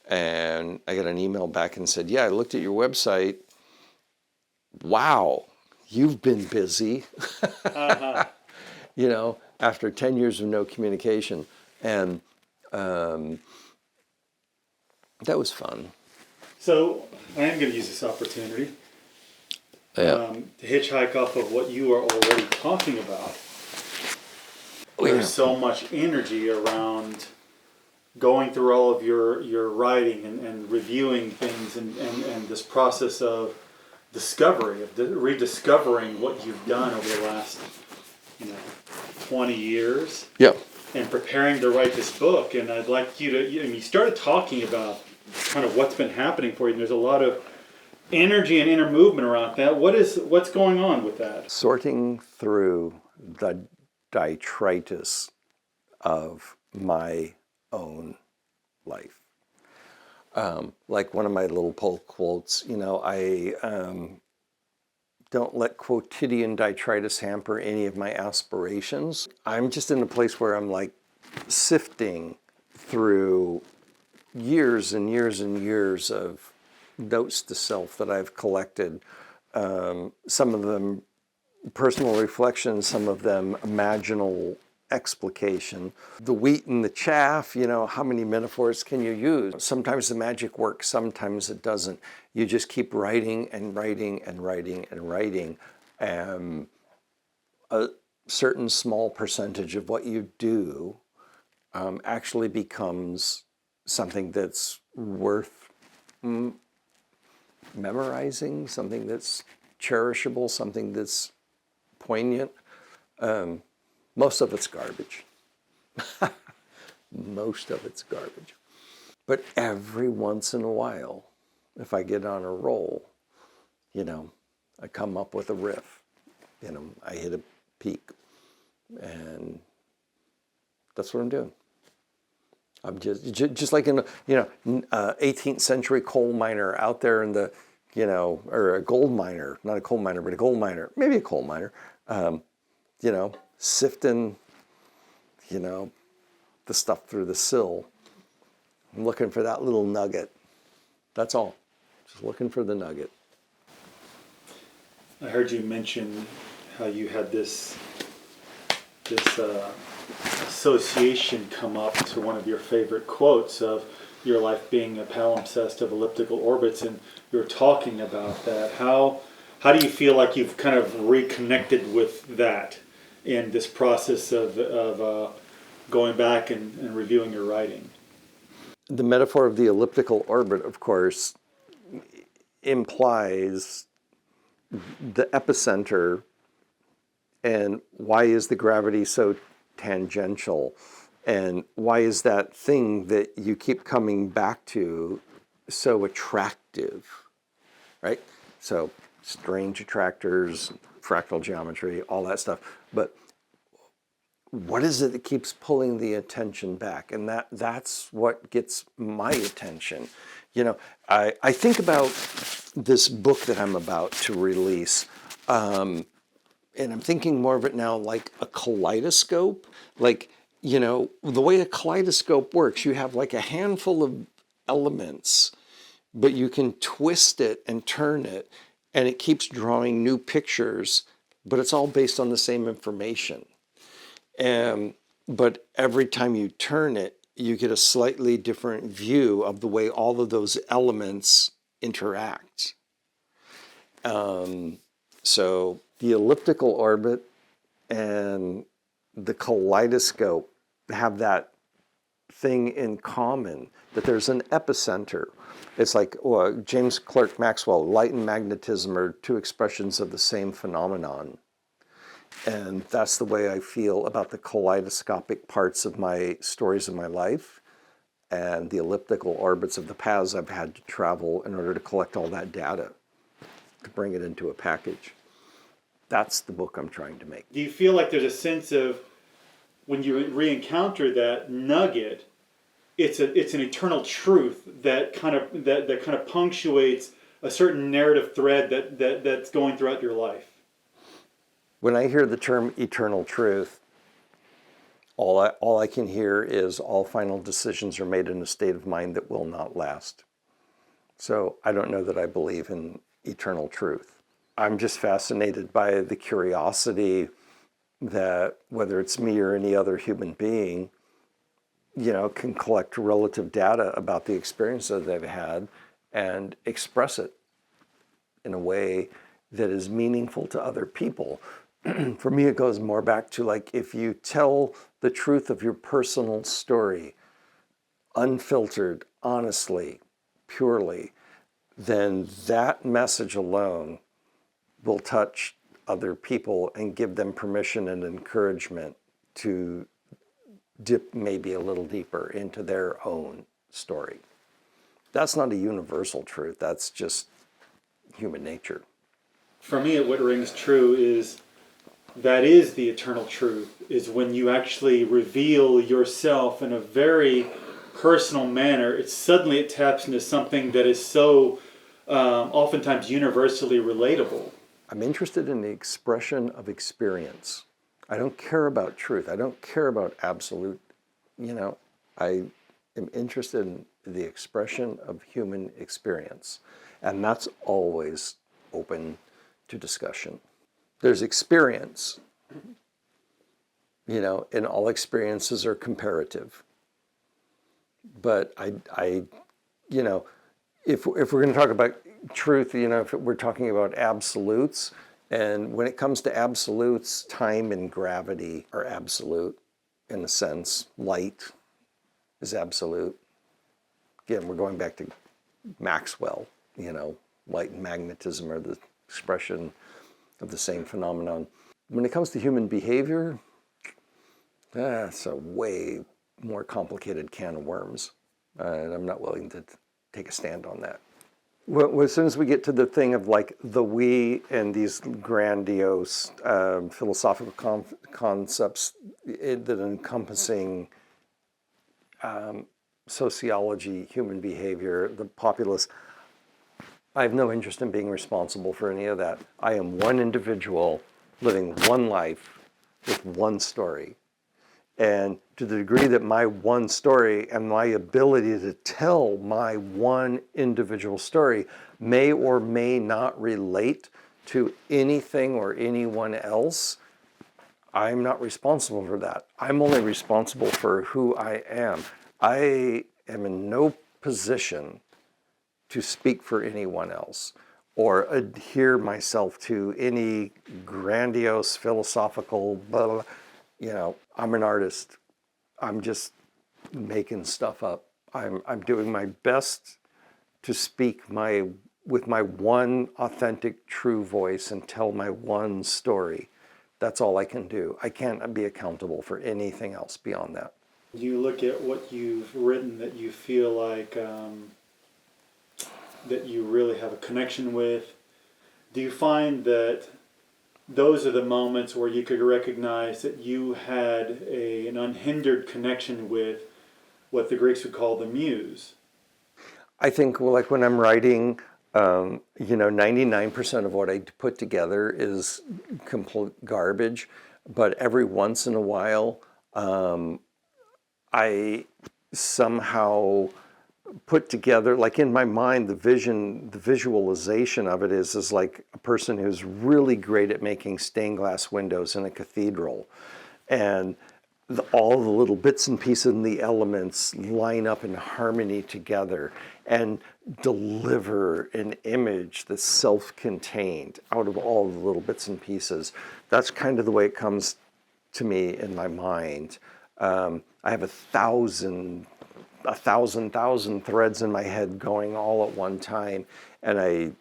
And I got an email back and said, yeah, I looked at your website. Wow, you've been busy. Uh-huh. After 10 years of no communication. And that was fun. So I am going to use this opportunity Yeah. to hitchhike off of what you are already talking about. Yeah. There's so much energy around going through all of your writing and reviewing things and this process of discovery, of rediscovering what you've done over the last 20 years. Yeah. And preparing to write this book. And I'd like you to, you started talking about kind of what's been happening for you. And there's a lot of energy and inner movement around that. What's going on with that? Sorting through the detritus of my own life. Like one of my little poll quotes, I don't let quotidian detritus hamper any of my aspirations. I'm just in a place where I'm like sifting through years and years and years of notes to self that I've collected. Some of them personal reflection, some of them imaginal explication. The wheat and the chaff, how many metaphors can you use? Sometimes the magic works, sometimes it doesn't. You just keep writing and writing and writing and writing. A certain small percentage of what you do actually becomes something that's worth memorizing, something that's cherishable, something that's poignant. Most of it's garbage. Most of it's garbage. But every once in a while, if I get on a roll, I come up with a riff. I hit a peak. And that's what I'm doing. I'm just like in 18th century coal miner out there in the, or a gold miner, not a coal miner, but a gold miner, maybe a coal miner, sifting, the stuff through the sill. I'm looking for that little nugget. That's all. Just looking for the nugget. I heard you mention how you had this association come up to one of your favorite quotes of your life being a palimpsest of elliptical orbits, and you're talking about that. How do you feel like you've kind of reconnected with that in this process of going back and reviewing your writing? The metaphor of the elliptical orbit, of course, implies the epicenter and why is the gravity so tangential, and why is that thing that you keep coming back to so attractive, right? So strange attractors, fractal geometry, all that stuff. But what is it that keeps pulling the attention back? And that's what gets my attention. I think about this book that I'm about to release, and I'm thinking more of it now like a kaleidoscope. Like, the way a kaleidoscope works, you have like a handful of elements, but you can twist it and turn it, and it keeps drawing new pictures, but it's all based on the same information. But every time you turn it, you get a slightly different view of the way all of those elements interact. So the elliptical orbit and the kaleidoscope have that thing in common, that there's an epicenter. It's like James Clerk Maxwell, light and magnetism are two expressions of the same phenomenon. And that's the way I feel about the kaleidoscopic parts of my stories of my life and the elliptical orbits of the paths I've had to travel in order to collect all that data, to bring it into a package. That's the book I'm trying to make. Do you feel like there's a sense of, when you re-encounter that nugget, it's an eternal truth that kind of punctuates a certain narrative thread that's going throughout your life? When I hear the term eternal truth, All I can hear is all final decisions are made in a state of mind that will not last. So I don't know that I believe in eternal truth. I'm just fascinated by the curiosity that whether it's me or any other human being, can collect relative data about the experience that they've had and express it in a way that is meaningful to other people. For me, it goes more back to like if you tell the truth of your personal story, unfiltered, honestly, purely, then that message alone will touch other people and give them permission and encouragement to dip maybe a little deeper into their own story. That's not a universal truth. That's just human nature. For me, what rings true is that is the eternal truth, is when you actually reveal yourself in a very personal manner. It taps into something that is so oftentimes universally relatable. I'm interested in the expression of experience. I don't care about truth. I don't care about absolute, I am interested in the expression of human experience. And that's always open to discussion. There's experience, and all experiences are comparative. But if we're going to talk about truth, if we're talking about absolutes, and when it comes to absolutes, time and gravity are absolute in a sense. Light is absolute. Again, we're going back to Maxwell, light and magnetism are the expression of the same phenomenon. When it comes to human behavior, that's a way more complicated can of worms. And I'm not willing to take a stand on that. Well, as soon as we get to the thing of like the we and these grandiose philosophical concepts that are encompassing sociology, human behavior, the populace, I have no interest in being responsible for any of that. I am one individual living one life with one story. And to the degree that my one story and my ability to tell my one individual story may or may not relate to anything or anyone else, I'm not responsible for that. I'm only responsible for who I am. I am in no position to speak for anyone else or adhere myself to any grandiose philosophical blah, blah. I'm an artist. I'm just making stuff up. I'm doing my best to speak with my one authentic true voice and tell my one story. That's all I can do. I can't be accountable for anything else beyond that. You look at what you've written that you feel like that you really have a connection with. Do you find that those are the moments where you could recognize that you had an unhindered connection with what the Greeks would call the muse? I think, like when I'm writing, 99% of what I put together is complete garbage, but every once in a while, I somehow put together, like in my mind, the visualization of it is like a person who's really great at making stained glass windows in a cathedral. And all the little bits and pieces and the elements line up in harmony together and deliver an image that's self-contained out of all the little bits and pieces. That's kind of the way it comes to me in my mind. I have a thousand threads in my head going all at one time, and I,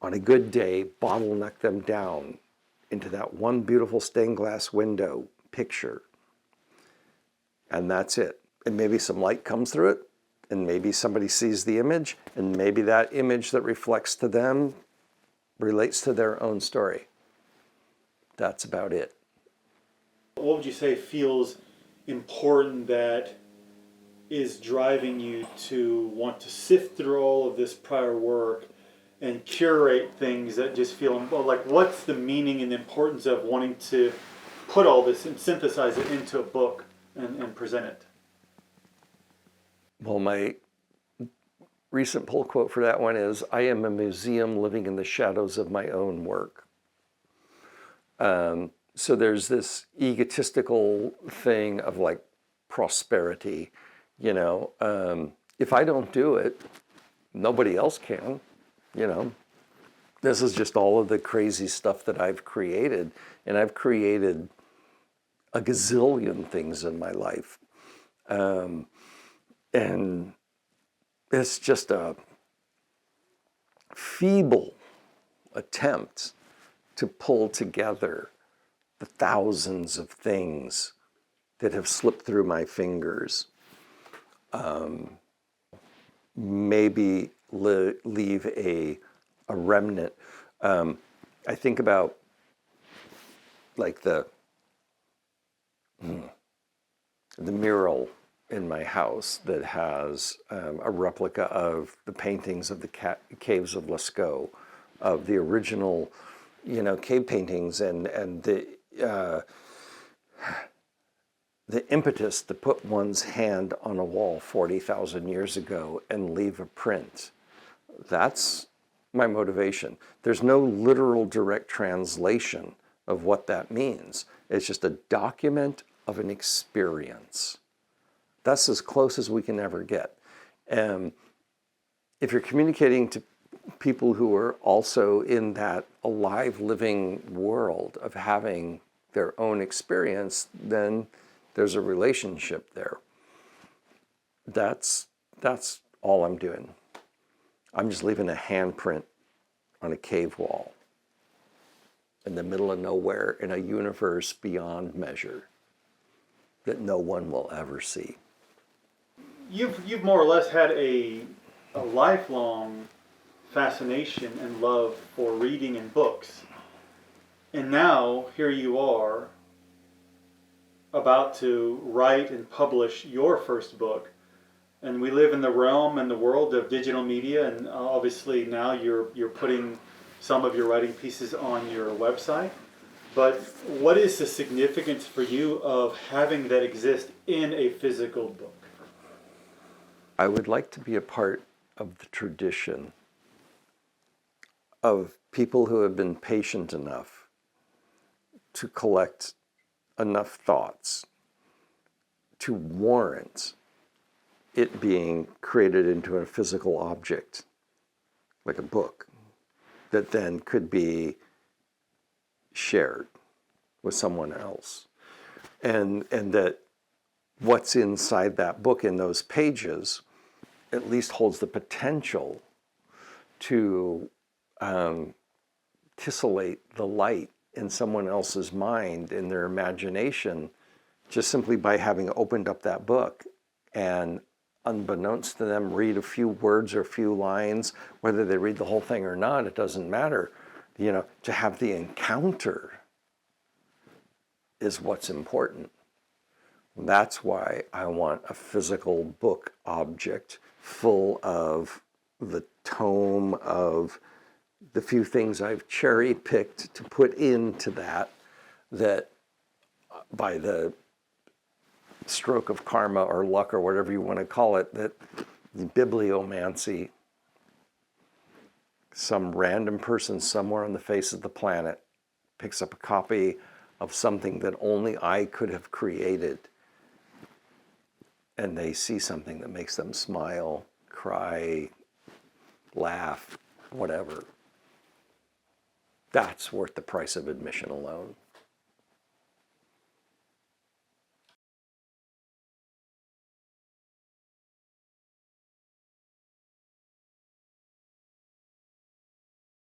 on a good day, bottleneck them down into that one beautiful stained glass window picture. And that's it. And maybe some light comes through it, and maybe somebody sees the image, and maybe that image that reflects to them relates to their own story. That's about it. What would you say feels important that is driving you to want to sift through all of this prior work and curate things that just feel, well, like what's the meaning and the importance of wanting to put all this and synthesize it into a book and present it? Well, my recent pull quote for that one is, "I am a museum living in the shadows of my own work." So there's this egotistical thing of like prosperity, if I don't do it, nobody else can, This is just all of the crazy stuff that I've created, and I've created a gazillion things in my life. And it's just a feeble attempt to pull together the thousands of things that have slipped through my fingers. Maybe leave a remnant. I think about like the mural in my house that has a replica of the paintings of the caves of Lascaux, of the original, cave paintings, and the impetus to put one's hand on a wall 40,000 years ago and leave a print. That's my motivation. There's no literal direct translation of what that means. It's just a document of an experience. That's as close as we can ever get. And if you're communicating to people who are also in that alive, living world of having their own experience, then there's a relationship there. That's all I'm doing. I'm just leaving a handprint on a cave wall in the middle of nowhere in a universe beyond measure that no one will ever see. You've more or less had a lifelong fascination and love for reading and books. And now here you are about to write and publish your first book. And we live in the realm and the world of digital media, and obviously now you're putting some of your writing pieces on your website. But what is the significance for you of having that exist in a physical book? I would like to be a part of the tradition of people who have been patient enough to collect enough thoughts to warrant it being created into a physical object, like a book, that then could be shared with someone else. And that what's inside that book in those pages at least holds the potential to tessellate the light in someone else's mind, in their imagination, just simply by having opened up that book and, unbeknownst to them, read a few words or a few lines. Whether they read the whole thing or not, it doesn't matter. To have the encounter is what's important. That's why I want a physical book object full of the tome of the few things I've cherry-picked to put into that by the stroke of karma or luck or whatever you want to call it, that the bibliomancy, some random person somewhere on the face of the planet picks up a copy of something that only I could have created, and they see something that makes them smile, cry, laugh, whatever. That's worth the price of admission alone.